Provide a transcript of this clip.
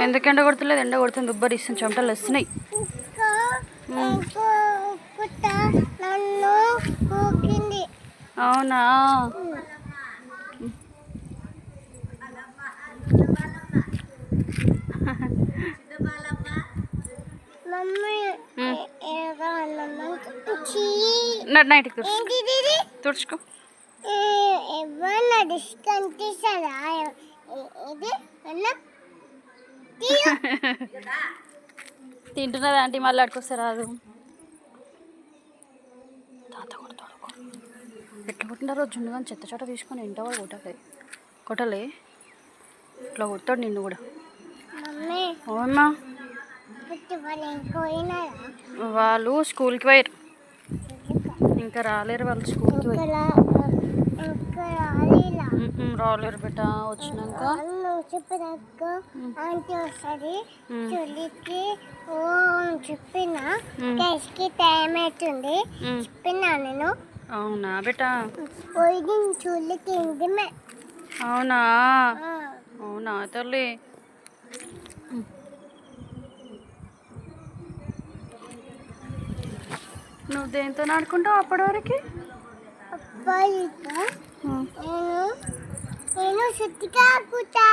ఎందుకు ఎండ కొడతలేదు? ఎండ కొడుతుంది, ఉబ్బరిస్తుంది, చెమటలు వస్తున్నాయి. అవునా? నైట్కి తుడుచుకో. తింటున్నదా ఆంటీ? మళ్ళీ అడుకొస్తే రాదు. తాత కొడతాడు. ఎట్లా కొట్టినారో జున్ను కానీ చెత్త చెట్ట తీసుకొని ఇంట కూడా కొట్టలే ఇట్లా కొడతాడు నిన్ను కూడా. అవునా? వాళ్ళు స్కూల్కి పోయారు, ఇంకా రాలేరు. వాళ్ళు స్కూల్కి రాలేరు బెట్ట. వచ్చినాక టైం అవుతుంది చెప్పినా నేను. అవునా బెట్ట? చూడలేక. అవునా? అవునా తల్లి? నువ్వు దేంతో ఆడుకుంటావు అప్పటి వరకు? నేను సుత్తిగా ఆడుకుంటా.